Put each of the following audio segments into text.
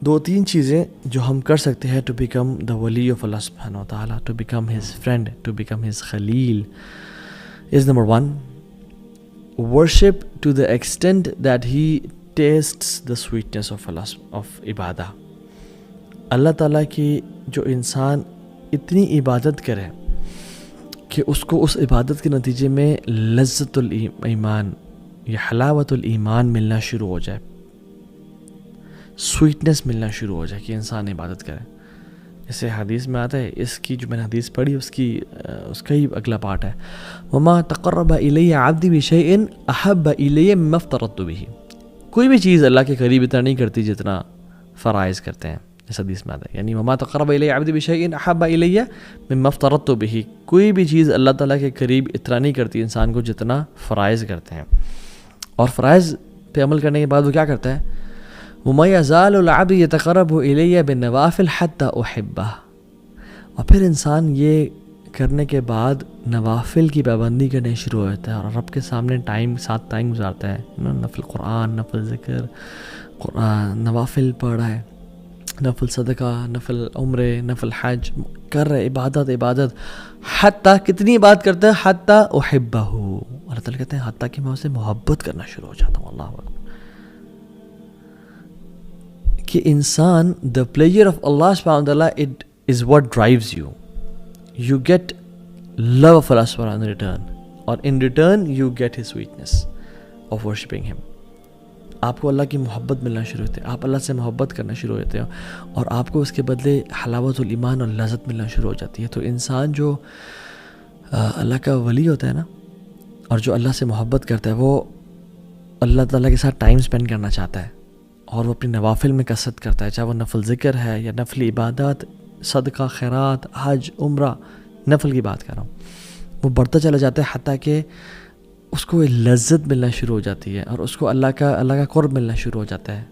دو تین چیزیں جو ہم کر سکتے ہیں ٹو بیکم دا ولی آف اللہ سبحانہ و تعالیٰ, to become his friend, to become his خلیل, is number 1, worship to the extent that he tastes the sweetness of عبادہ. اللہ تعالیٰ کی جو انسان اتنی عبادت کرے کہ اس کو اس عبادت کے نتیجے میں لذت الایمان یا حلاوت الایمان ملنا شروع ہو جائے, سویٹنس ملنا شروع ہو جائے کہ انسان عبادت کرے. جیسے حدیث میں آتا ہے, اس کی جو میں نے حدیث پڑھی اس کا ہی اگلا پارٹ ہے, وما تقرب الی عبدی بشیء احب الی مما افترضت به. کوئی بھی چیز اللہ کے قریب اتنا نہیں کرتی جتنا فرائض کرتے ہیں, اس حدیث میں آتا ہے. یعنی وما تقرب الی عبدی بشیء احب الی مما افترضت به, کوئی بھی چیز اللہ تعالیٰ کے قریب اتنا نہیں کرتی انسان کو جتنا فرائض کرتے ہیں. اور فرائض پہ عمل کرنے کے بعد وہ کیا کرتا ہے, وَمَا يَزَالُ الْعَبْدُ يَتَقَرَّبُ إِلَيَّ بِالنَّوَافِلِ حَتَّى أُحِبَّهُ. اور پھر انسان یہ کرنے کے بعد نوافل کی پابندی کرنے شروع ہوتا ہے اور رب کے سامنے ساتھ ٹائم گزارتا ہے, نفل قرآن, نفل ذکر, قرآن, نوافل پڑھ رہا ہے, نفل صدقہ, نفل عمرے, نفل حج کر رہے, عبادت. حتیٰ کتنی عبادت کرتا ہے, حتیٰ أُحِبَّهُ. اللہ تعالیٰ کہتے ہیں حتیٰ کہ میں اسے محبت کرنا شروع ہو جاتا ہوں. اللہ اکبر. کہ انسان the pleasure of Allah subhanahu wa ta'ala it is what drives you. You get love of Allah subhanahu wa ta'ala in return, or in return you get his sweetness of worshipping him. آپ کو اللہ کی محبت ملنا شروع ہوتی ہے, آپ اللہ سے محبت کرنا شروع ہوتے ہیں اور آپ کو اس کے بدلے حلاوت الایمان اور لذت ملنا شروع ہو جاتی ہے. تو انسان جو اللہ کا ولی ہوتا ہے نا, اور جو اللہ سے محبت کرتا ہے, وہ اللہ تعالیٰ کے ساتھ ٹائم اسپینڈ کرنا چاہتا ہے اور وہ اپنی نوافل میں کثرت کرتا ہے, چاہے وہ نفل ذکر ہے یا نفل عبادات, صدقہ, خیرات, حج, عمرہ, نفل کی بات کر رہا ہوں. وہ بڑھتا چلا جاتا ہے حتیٰ کہ اس کو لذت ملنا شروع ہو جاتی ہے اور اس کو اللہ کا قرب ملنا شروع ہو جاتا ہے.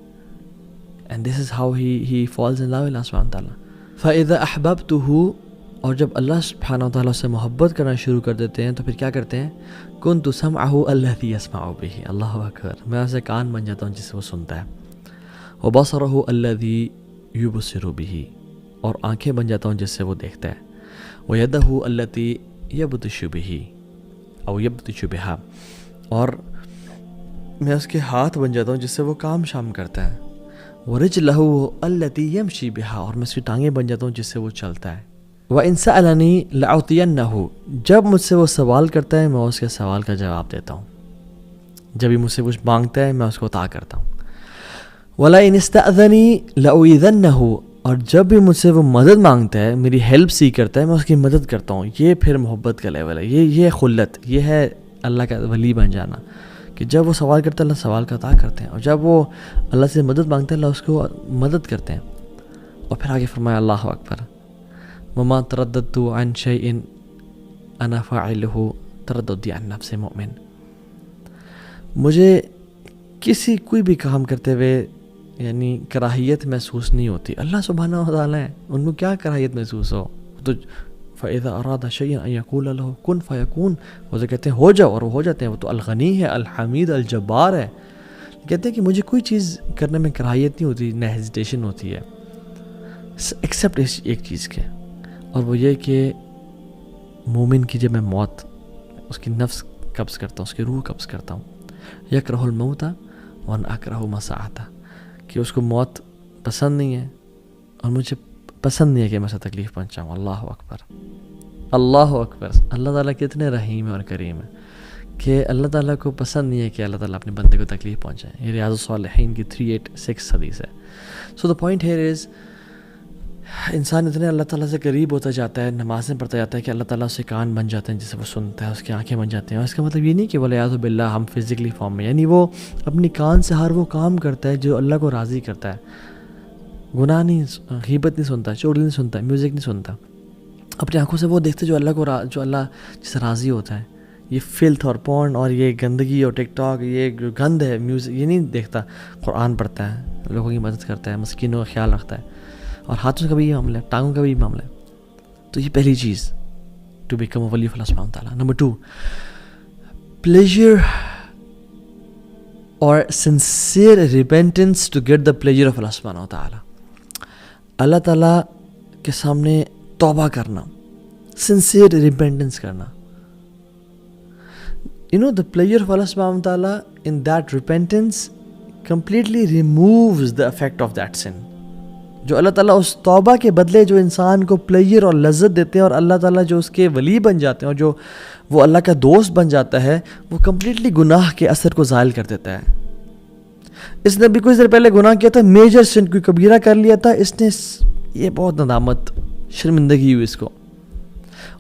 And this is how he falls in love اللہ سبحانہ وتعالیٰ. فَإِذَا أَحْبَبْتُهُ, اور جب اللہ سبحانہ وتعالیٰ سے محبت کرنا شروع کر دیتے ہیں تو پھر کیا کرتے ہیں, كُنْتُ سَمْعَهُ الَّذِي يَسْمَعُ بِهِ. اللہ اکبر. میں اسے کان بن جاتا ہوں جس سے وہ سنتا ہے. وَبَصَرَهُ الَّذِي يُبْصِرُ بِهِ, اور آنکھیں بن جاتا ہوں جس سے وہ دیکھتا ہے. وَيَدَهُ الَّتِي يَبْطِشُ بِهِ أو يَبْطِشُ بِهَا, اور میں اس کے ہاتھ بن جاتا ہوں جس سے وہ کام شام کرتا ہے. وَرِجْلَهُ الَّتِي يَمْشِي بِهَا, اور میں اس کی ٹانگیں بن جاتا ہوں جس سے وہ چلتا ہے. وَإِنْ سَأَلَنِي لَأُعْطِيَنَّهُ, جب مجھ سے وہ سوال کرتا ہے میں اس کے سوال کا جواب دیتا ہوں. جب ہی مجھ سے کچھ مانگتا ہے میں اس کو عطا کرتا ہوں. وَلَئِنِ اسْتَأْذَنِي لَأُؤْذَنَّهُ, اور جب بھی مجھ سے وہ مدد مانگتا ہے, میری ہیلپ سی کرتا ہے, میں اس کی مدد کرتا ہوں. یہ پھر محبت کا لیول ہے, یہ خلت, یہ ہے اللہ کا ولی بن جانا, کہ جب وہ سوال کرتا ہے اللہ سوال کا عطا کرتے ہیں, اور جب وہ اللہ سے مدد مانگتا ہے اللہ اس کو مدد کرتے ہیں. اور پھر آگے فرمایا اللہ اکبر, وَمَا تَرَدَّدْتُ عَنْ شَيْءٍ أَنَا فَاعِلُهُ تَرَدُّدِي عَنْ نَفْسِ مُؤْمِنٍ. مجھے کوئی بھی کام کرتے ہوئے یعنی کراہیت محسوس نہیں ہوتی. اللہ سبحانہ و تعالیٰ ہے, ان کو کیا کراہیت محسوس ہو. تو فَإِذَا أَرَادَ شَيْئًا أَن يَقُولَ لَهُ كُن فَيَكُونُ, وہ جو کہتے ہیں ہو جاؤ اور وہ ہو جاتے ہیں. وہ تو الغنی ہے, الحمید, الجبار ہے. کہتے ہیں کہ مجھے کوئی چیز کرنے میں کراہیت نہیں ہوتی, نہ ہیزیٹیشن ہوتی ہے, ایکسیپٹ ایک چیز کے, اور وہ یہ کہ مومن کی جب میں موت اس کی نفس قبض کرتا ہوں, اس کی روح قبض کرتا ہوں. یکرہ الموت وَأَنَا أَكْرَهُ مَسَاعَتَهُ, کہ اس کو موت پسند نہیں ہے اور مجھے پسند نہیں ہے کہ میں اسے تکلیف پہنچاؤں. اللہ اکبر, اللہ اکبر. اللہ تعالیٰ کتنے رحیم اور کریم ہے کہ اللہ تعالیٰ کو پسند نہیں ہے کہ اللہ تعالیٰ اپنے بندے کو تکلیف پہنچائے. یہ ریاض الصالحین کی 386 حدیث ہے. سو دا پوائنٹ ہیئر از, انسان اتنے اللہ تعالیٰ سے قریب ہوتا جاتا ہے, نمازیں پڑھتا جاتا ہے کہ اللہ تعالیٰ اسے کان بن جاتے ہیں جسے وہ سنتا ہے, اس کی آنکھیں بن جاتی ہیں. اور اس کا مطلب یہ نہیں کہ وَالْعِیاذُ بِاللَّہ ہم فزیکلی فارم میں, یعنی وہ اپنی کان سے ہر وہ کام کرتا ہے جو اللہ کو راضی کرتا ہے. گناہ نہیں, غیبت نہیں سنتا, چغلی نہیں سنتا, میوزک نہیں سنتا. اپنی آنکھوں سے وہ دیکھتے جو اللہ جس سے راضی ہوتا ہے. یہ فلتھ اور پورن اور یہ گندگی اور ٹک ٹاک, یہ گند ہے میوزک, یہ نہیں دیکھتا. قرآن پڑھتا ہے, لوگوں کی مدد کرتا ہے, مسکینوں کا خیال رکھتا ہے, اور ہاتھوں کا بھی یہ معاملہ ہے, ٹانگوں کا بھی معاملہ ہے. تو یہ پہلی چیز ٹو بیکم اے ولی آف اللہ سبحانہ وتعالیٰ. نمبر 2, پلیجر اور sincere repentance to get the pleasure of اللہ سبحانہ وتعالیٰ. اللہ تعالیٰ کے سامنے توبہ کرنا, سنسیئر ریپینٹنس کرنا. The pleasure of Allah subhanahu wa ta'ala in that repentance completely removes the effect of that sin. جو اللہ تعالیٰ اس توبہ کے بدلے جو انسان کو پلیجر اور لذت دیتے ہیں, اور اللہ تعالیٰ جو اس کے ولی بن جاتے ہیں اور جو وہ اللہ کا دوست بن جاتا ہے, وہ کمپلیٹلی گناہ کے اثر کو زائل کر دیتا ہے. اس نے بھی کچھ دیر پہلے گناہ کیا تھا, میجر سن کوئی کبیرہ کر لیا تھا, اس نے یہ بہت ندامت شرمندگی ہوئی اس کو,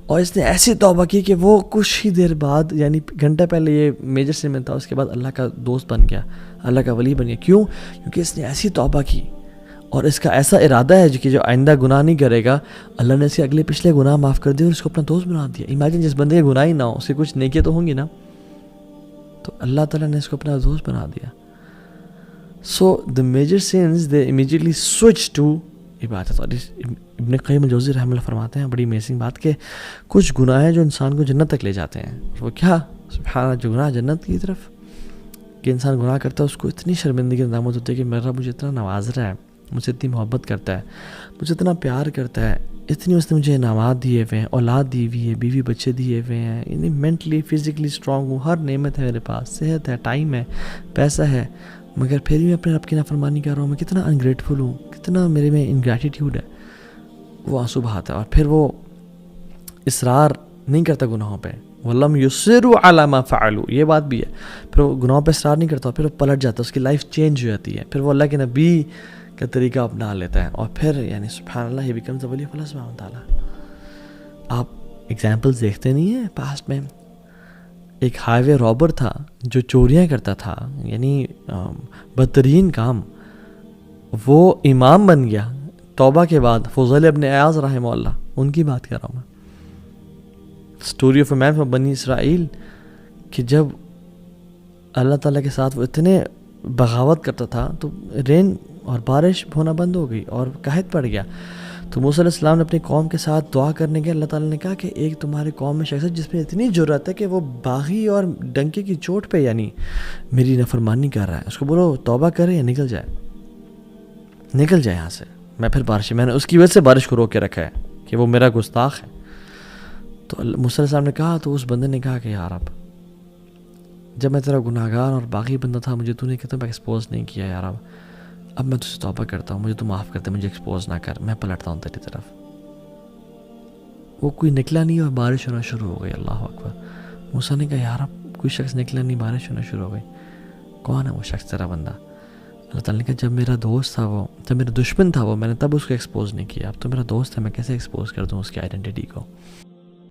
اور اس نے ایسی توبہ کی کہ وہ کچھ ہی دیر بعد, یعنی گھنٹہ پہلے یہ میجر سن میں تھا, اس کے بعد اللہ کا دوست بن گیا, اللہ کا ولی بن گیا. کیوں؟ کیونکہ اس نے ایسی توبہ کی اور اس کا ایسا ارادہ ہے کہ جو آئندہ گناہ نہیں کرے گا. اللہ نے اس کے اگلے پچھلے گناہ معاف کر دیے اور اس کو اپنا دوست بنا دیا. ایمیجن جس بندے کے گناہ ہی نہ ہو, اس کے کچھ نیکیاں تو ہوں گی نا, تو اللہ تعالیٰ نے اس کو اپنا دوست بنا دیا. So the major sins they immediately switch to عبادت. اور ابن قیم الجوزی رحمہ اللہ فرماتے ہیں بڑی امیزنگ بات, کہ کچھ گناہ ہیں جو انسان کو جنت تک لے جاتے ہیں. وہ کیا؟ سبحان اللہ, جو گناہ جنت کی طرف, کہ انسان گناہ کرتا ہے اس کو اتنی شرمندگی ندامت ہوتی ہے کہ میرا مجھے اتنا نواز رہا ہے, مجھ سے اتنی محبت کرتا ہے, مجھے اتنا پیار کرتا ہے, اتنی اس نے مجھے انعامات دیے ہوئے ہیں, اولاد دی ہوئی ہے, بیوی بچے دیے ہوئے ہیں, یعنی مینٹلی فزیکلی اسٹرانگ ہوں, ہر نعمت ہے میرے پاس, صحت ہے, ٹائم ہے, پیسہ ہے, مگر پھر بھی میں اپنے رب کی نافرمانی کر رہا ہوں. میں کتنا انگریٹفل ہوں, کتنا میرے میں انگریٹیٹیوڈ ہے. وہ آنسو بہاتا ہے اور پھر وہ اصرار نہیں کرتا گناہوں پہ. وَلَمْ يُصِرُّوا عَلَىٰ مَا فَعَلُوا, یہ بات بھی ہے. پھر وہ گناہوں پہ اصرار نہیں کرتا, پھر وہ پلٹ جاتا, اس کی لائف چینج ہو جاتی ہے, پھر وہ اللہ کے نبی کا طریقہ اپنا لیتا ہے, اور پھر یعنی سبحان اللہ ہی becomes the wali of Allah سبحانہ وتعالیٰ. آپ ایگزامپلس دیکھتے نہیں ہیں پاسٹ میں. ایک ہائی وے رابر تھا جو چوریاں کرتا تھا, یعنی بدترین کام, وہ امام بن گیا توبہ کے بعد. فضیل ابن عیاض رحمہ اللہ, ان کی بات کر رہا ہوں میں. Story of a man from Bani Israel, کہ جب اللہ تعالیٰ کے ساتھ وہ اتنے بغاوت کرتا تھا تو رین اور بارش ہونا بند ہو گئی اور قحط پڑ گیا. تو موسیٰ علیہ السلام نے اپنی قوم کے ساتھ دعا کرنے کے, اللہ تعالیٰ نے کہا کہ ایک تمہاری قوم میں شخص ہے جس میں اتنی جرأت ہے کہ وہ باغی اور ڈنکے کی چوٹ پہ یعنی میری نافرمانی کر رہا ہے, اس کو بولو توبہ کرے یا نکل جائے یہاں سے. میں پھر بارش, میں نے اس کی وجہ سے بارش کو روک کے رکھا ہے کہ وہ میرا گستاخ ہے. تو موسیٰ علیہ السلام نے کہا, تو اس بندے نے کہا کہ یار جب میں تیرا گناہ گار اور باغی بندہ تھا, مجھے تو نے کہتا میں ایکسپوز نہیں کیا یار, اب میں تجھ سے توبہ کرتا ہوں, مجھے تو معاف کرتے, مجھے ایکسپوز نہ کر, میں پلٹتا ہوں تیری طرف. وہ کوئی نکلا نہیں اور بارش ہونا شروع ہو گئی. اللہ اکبر. موسیٰ نے کہا یار اب کوئی شخص نکلا نہیں, بارش ہونا شروع ہو گئی, کون ہے وہ شخص تیرا بندہ؟ اللہ تعالیٰ نے کہا جب میرا دوست تھا وہ, جب میرا دشمن تھا وہ, میں نے تب اس کو ایکسپوز نہیں کیا, اب تو میرا دوست ہے, میں کیسے ایکسپوز کر دوں اس کی آئیڈینٹی کو.